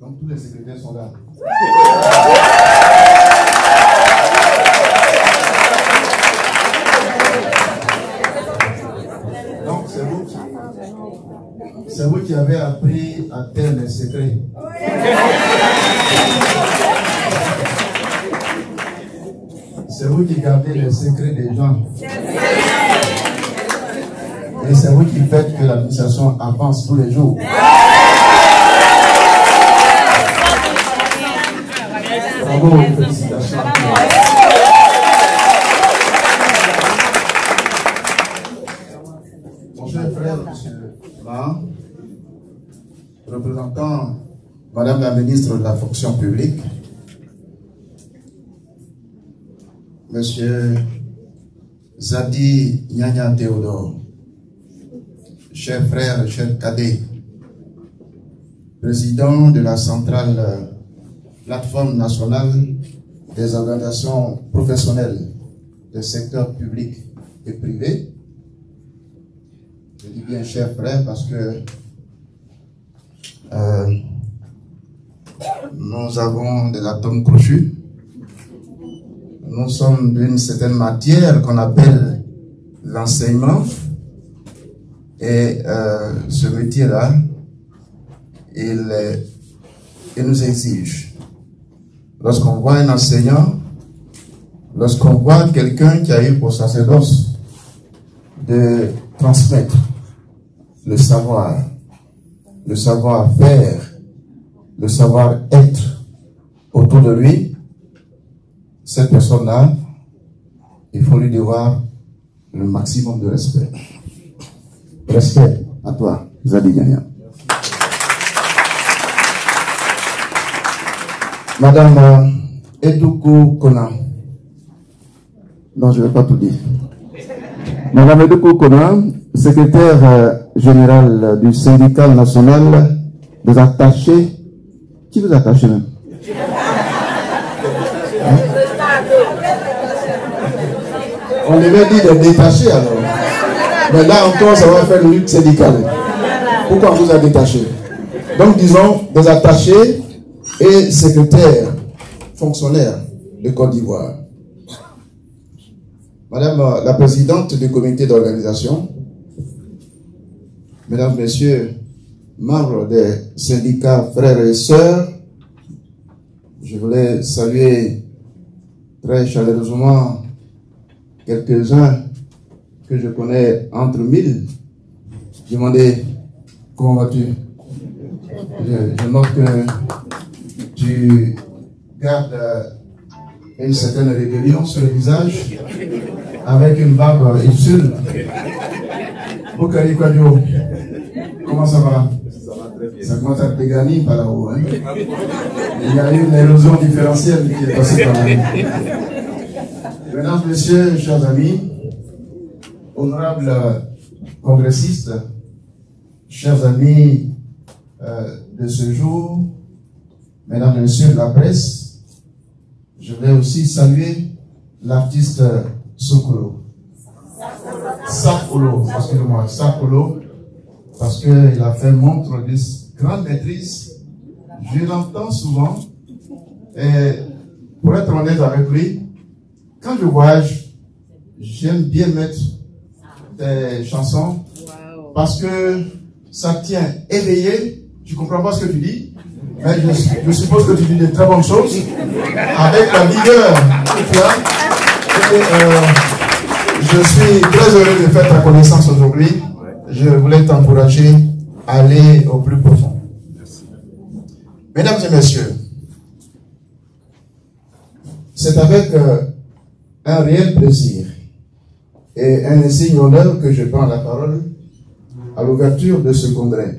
Donc tous les secrétaires sont là. Donc c'est vous qui avez appris à taire les secrets. C'est vous qui gardez les secrets des gens. Et c'est vous qui faites que l'administration avance tous les jours. Bravo, félicitations. Mon cher frère, monsieur Lan, représentant Madame la ministre de la fonction publique, Monsieur Zadi Nyanya Théodore, cher frère, cher cadet, président de la centrale plateforme nationale des organisations professionnelles des secteurs publics et privés. Je dis bien cher frère parce que nous avons des atomes crochus. Nous sommes d'une certaine matière qu'on appelle l'enseignement. Et ce métier-là, il nous exige. Lorsqu'on voit un enseignant, lorsqu'on voit quelqu'un qui a eu pour sacerdoce de transmettre le savoir-faire, le savoir-être autour de lui, cette personne-là, il faut lui devoir le maximum de respect. Respect à toi, Zadi Nyanya. Madame Edoukou Kona. Non, je ne vais pas tout dire. Madame Edoukou Kona, secrétaire générale du syndicat national des attachés. Qui vous attache même? Hein? On devait dire des détachés alors. Mais là encore, ça va faire une lutte syndicale. Pourquoi on vous a détaché? Donc disons des attachés et secrétaires fonctionnaires de Côte d'Ivoire. Madame la présidente du comité d'organisation, mesdames, messieurs, membres des syndicats frères et sœurs, je voulais saluer très chaleureusement quelques-uns que je connais entre mille. Demandez comment vas-tu? Je note que tu gardes une certaine rébellion sur le visage avec une barbe insulte. Bokari Kwadjo, comment ça va? Ça commence à te dégagner par là-haut. Hein? Il y a eu une érosion différentielle qui est passée par là. Mesdames, messieurs, chers amis, honorables congressistes, chers amis de ce jour, mesdames et messieurs de la presse, je voulais aussi saluer l'artiste Sokolo. Sakolo, excusez-moi, Sakolo, parce qu'il a fait montre de grande maîtrise. Je l'entends souvent, et pour être honnête avec lui, quand je voyage, j'aime bien mettre des chansons parce que ça tient éveillé. Tu comprends pas ce que tu dis, mais je suppose que tu dis de très bonnes choses avec la vigueur que tu as. Et, je suis très heureux de faire ta connaissance aujourd'hui. Je voulais t'encourager à aller au plus profond. Mesdames et messieurs, c'est avec un réel plaisir et un insigne honneur que je prends la parole à l'ouverture de ce congrès.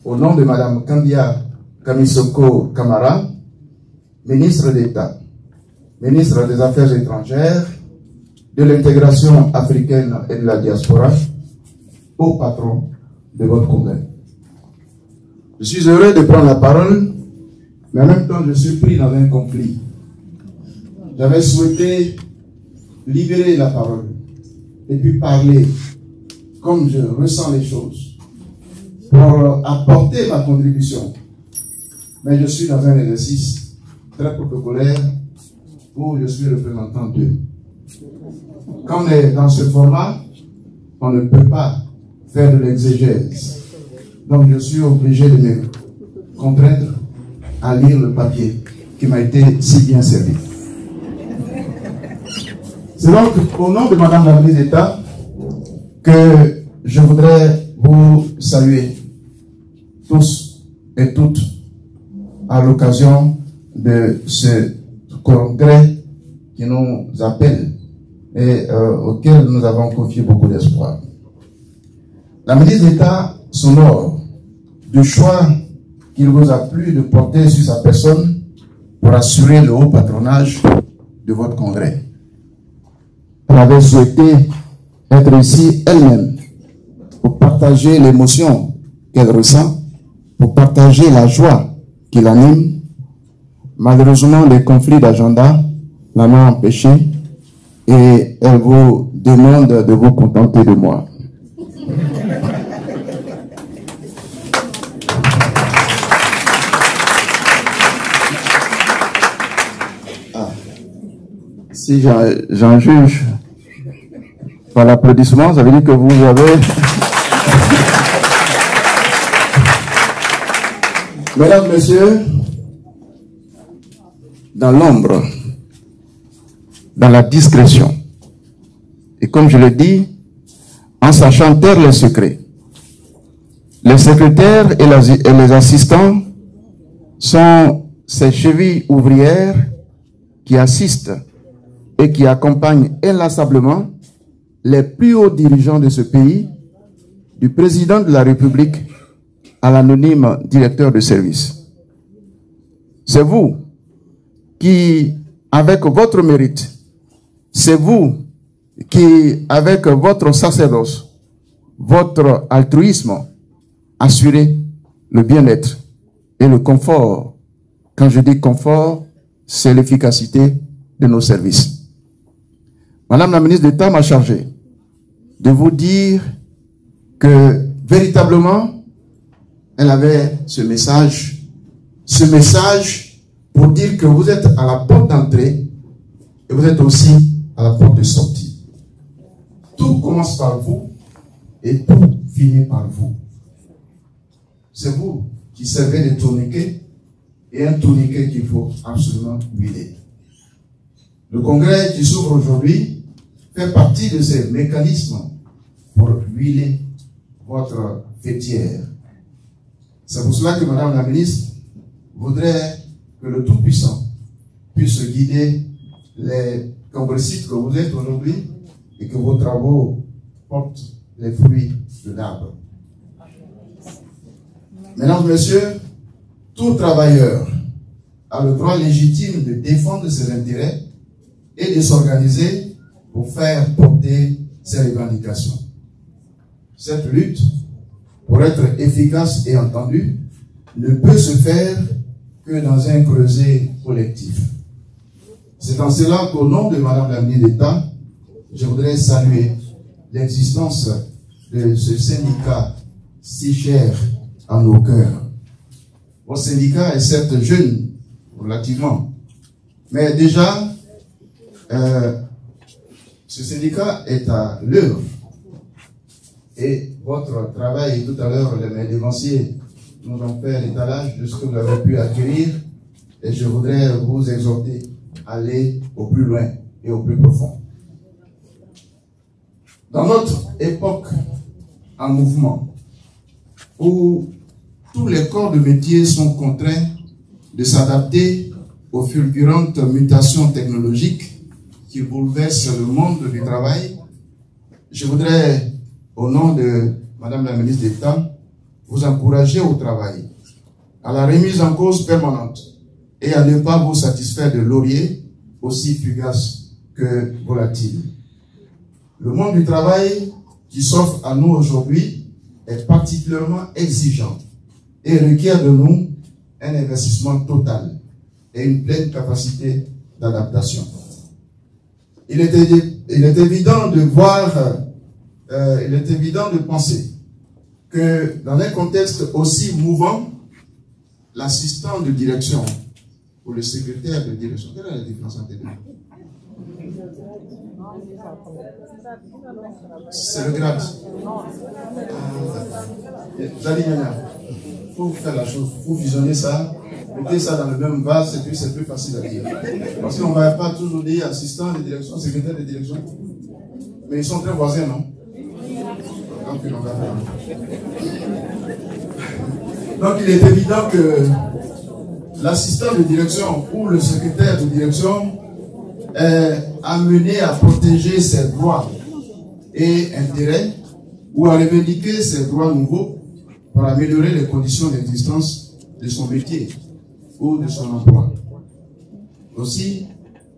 Au nom de Madame Kandia Kamisoko Kamara, ministre d'État, ministre des Affaires étrangères, de l'intégration africaine et de la diaspora, au patron de votre congrès. Je suis heureux de prendre la parole, mais en même temps je suis pris dans un conflit. J'avais souhaité libérer la parole et puis parler comme je ressens les choses pour apporter ma contribution. Mais je suis dans un exercice très protocolaire où je suis représentant d'eux. Comme dans ce format, on ne peut pas faire de l'exégèse. Donc je suis obligé de me contraindre à lire le papier qui m'a été si bien servi. C'est donc au nom de Madame la ministre d'État que je voudrais vous saluer tous et toutes à l'occasion de ce congrès qui nous appelle et auquel nous avons confié beaucoup d'espoir. La ministre d'État s'honore du choix qu'il vous a plu de porter sur sa personne pour assurer le haut patronage de votre congrès. Elle avait souhaité être ici elle-même pour partager l'émotion qu'elle ressent, pour partager la joie qui l'anime. Malheureusement, les conflits d'agenda l'en ont empêché et elle vous demande de vous contenter de moi. Si j'en juge par l'applaudissement, ça veut dire que vous avez... Mesdames, Messieurs, dans l'ombre, dans la discrétion, et comme je l'ai dit, en sachant taire les secrets, les secrétaires et les assistants sont ces chevilles ouvrières qui assistent et qui accompagnent inlassablement les plus hauts dirigeants de ce pays, du président de la République à l'anonyme directeur de service. C'est vous qui, avec votre mérite, c'est vous qui, avec votre sacerdoce, votre altruisme, assurez le bien-être et le confort. Quand je dis confort, c'est l'efficacité de nos services. Madame la ministre d'État m'a chargé de vous dire que véritablement, elle avait ce message pour dire que vous êtes à la porte d'entrée et vous êtes aussi à la porte de sortie. Tout commence par vous et tout finit par vous. C'est vous qui servez de tourniquet et un tourniquet qu'il faut absolument huiler. Le congrès qui s'ouvre aujourd'hui fait partie de ces mécanismes pour huiler votre fêtière. C'est pour cela que Madame la ministre voudrait que le Tout-Puissant puisse guider les congressistes que vous êtes aujourd'hui et que vos travaux portent les fruits de l'arbre. Mesdames, Messieurs, tout travailleur a le droit légitime de défendre ses intérêts et de s'organiser pour faire porter ses revendications. Cette lutte, pour être efficace et entendue, ne peut se faire que dans un creuset collectif. C'est en cela qu'au nom de Madame la ministre d'État, je voudrais saluer l'existence de ce syndicat si cher à nos cœurs. Votre syndicat est certes jeune, relativement, mais déjà, ce syndicat est à l'œuvre. Et votre travail, tout à l'heure, les dévanciers nous ont fait l'étalage de ce que vous avez pu acquérir. Et je voudrais vous exhorter à aller au plus loin et au plus profond. Dans notre époque en mouvement, où tous les corps de métier sont contraints de s'adapter aux fulgurantes mutations technologiques qui bouleversent le monde du travail, je voudrais, au nom de Madame la ministre d'État, vous encourager au travail, à la remise en cause permanente et à ne pas vous satisfaire de lauriers aussi fugaces que volatiles. Le monde du travail qui s'offre à nous aujourd'hui est particulièrement exigeant et requiert de nous un investissement total et une pleine capacité d'adaptation. Il était il est évident de voir, il est évident de penser que dans un contexte aussi mouvant, l'assistant de direction ou le secrétaire de direction, quelle est la différence entre les deux? C'est le grade. Zali Nyanya, il faut faire la chose, il faut fusionner ça, mettez ça dans le même vase et puis c'est plus facile à dire. Parce qu'on ne va pas toujours dire assistant de direction, secrétaire de direction. Mais ils sont très voisins, non? Donc, il est évident que l'assistant de direction ou le secrétaire de direction est amené à protéger ses droits et intérêts ou à revendiquer ses droits nouveaux pour améliorer les conditions d'existence de son métier ou de son emploi. Aussi,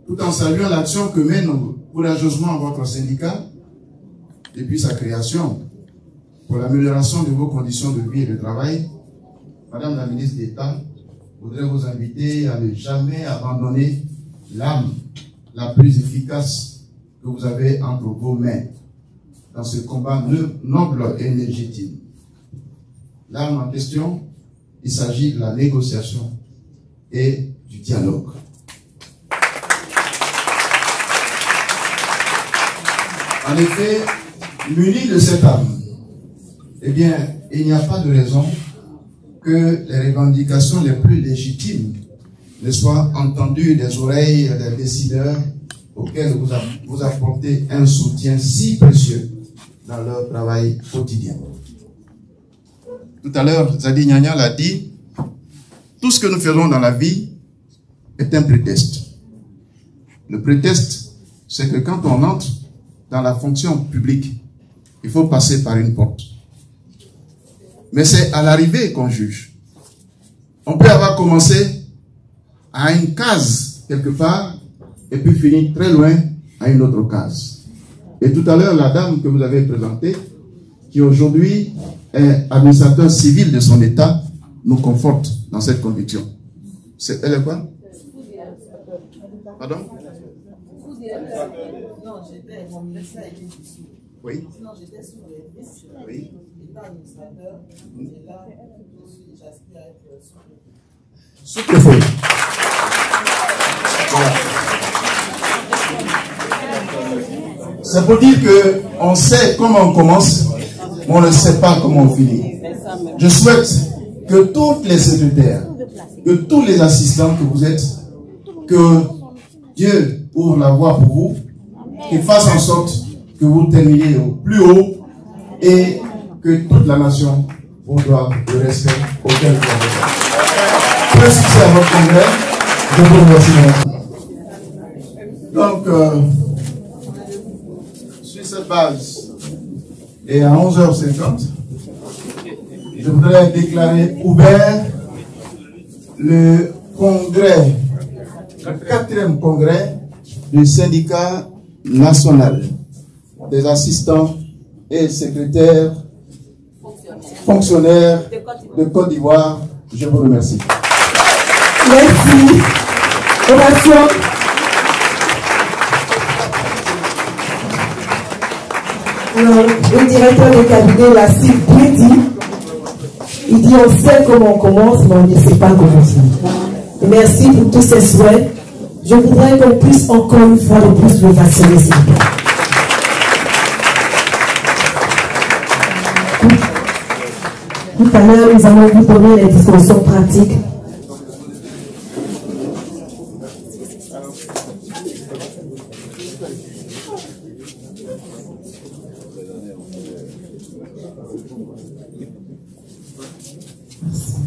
tout en saluant l'action que mène courageusement votre syndicat depuis sa création pour l'amélioration de vos conditions de vie et de travail, Madame la ministre d'État, je voudrais vous inviter à ne jamais abandonner l'âme la plus efficace que vous avez entre vos mains dans ce combat noble et légitime. L'arme en question, il s'agit de la négociation et du dialogue. En effet, muni de cette arme, eh bien, il n'y a pas de raison que les revendications les plus légitimes ne soient entendues des oreilles des décideurs auxquels vous apportez un soutien si précieux dans leur travail quotidien. Tout à l'heure, Zadi Nyanya l'a dit, tout ce que nous faisons dans la vie est un prétexte. Le prétexte, c'est que quand on entre dans la fonction publique, il faut passer par une porte. Mais c'est à l'arrivée qu'on juge. On peut avoir commencé à une case quelque part et puis finir très loin à une autre case. Et tout à l'heure, la dame que vous avez présentée, qui aujourd'hui est administrateur civil de son État, nous conforte dans cette conviction. Elle est quoi? Pardon? Non, j'étais, mon ministère était dissous. Oui. Sinon, j'étais sous les listes. Oui. Étant administrateur, et là, j'aspire à être sous-préfet. Sous-préfet. Voilà. C'est pour dire qu'on sait comment on commence, mais on ne sait pas comment on finit. Je souhaite que toutes les secrétaires, que tous les assistants que vous êtes, que Dieu ouvre la voie pour vous, qu'il fasse en sorte que vous terminiez au plus haut et que toute la nation vous doive le respect auquel vous avez fait. Très succès à votre congrès. Je vous remercie. Donc, sur cette base, et à 11h50, je voudrais déclarer ouvert le congrès, le 4e congrès du syndicat national des assistants et secrétaires fonctionnaires de Côte d'Ivoire. Je vous remercie. Merci. Ovation. Alors, le directeur de cabinet l'a si bien dit. Il dit on sait comment on commence, mais on ne sait pas comment on finit. Et merci pour tous ces souhaits. Je voudrais qu'on puisse encore une fois de plus le vacciner, s'il vous plaît. Tout à l'heure, nous allons vous donner les dispositions pratiques. Merci.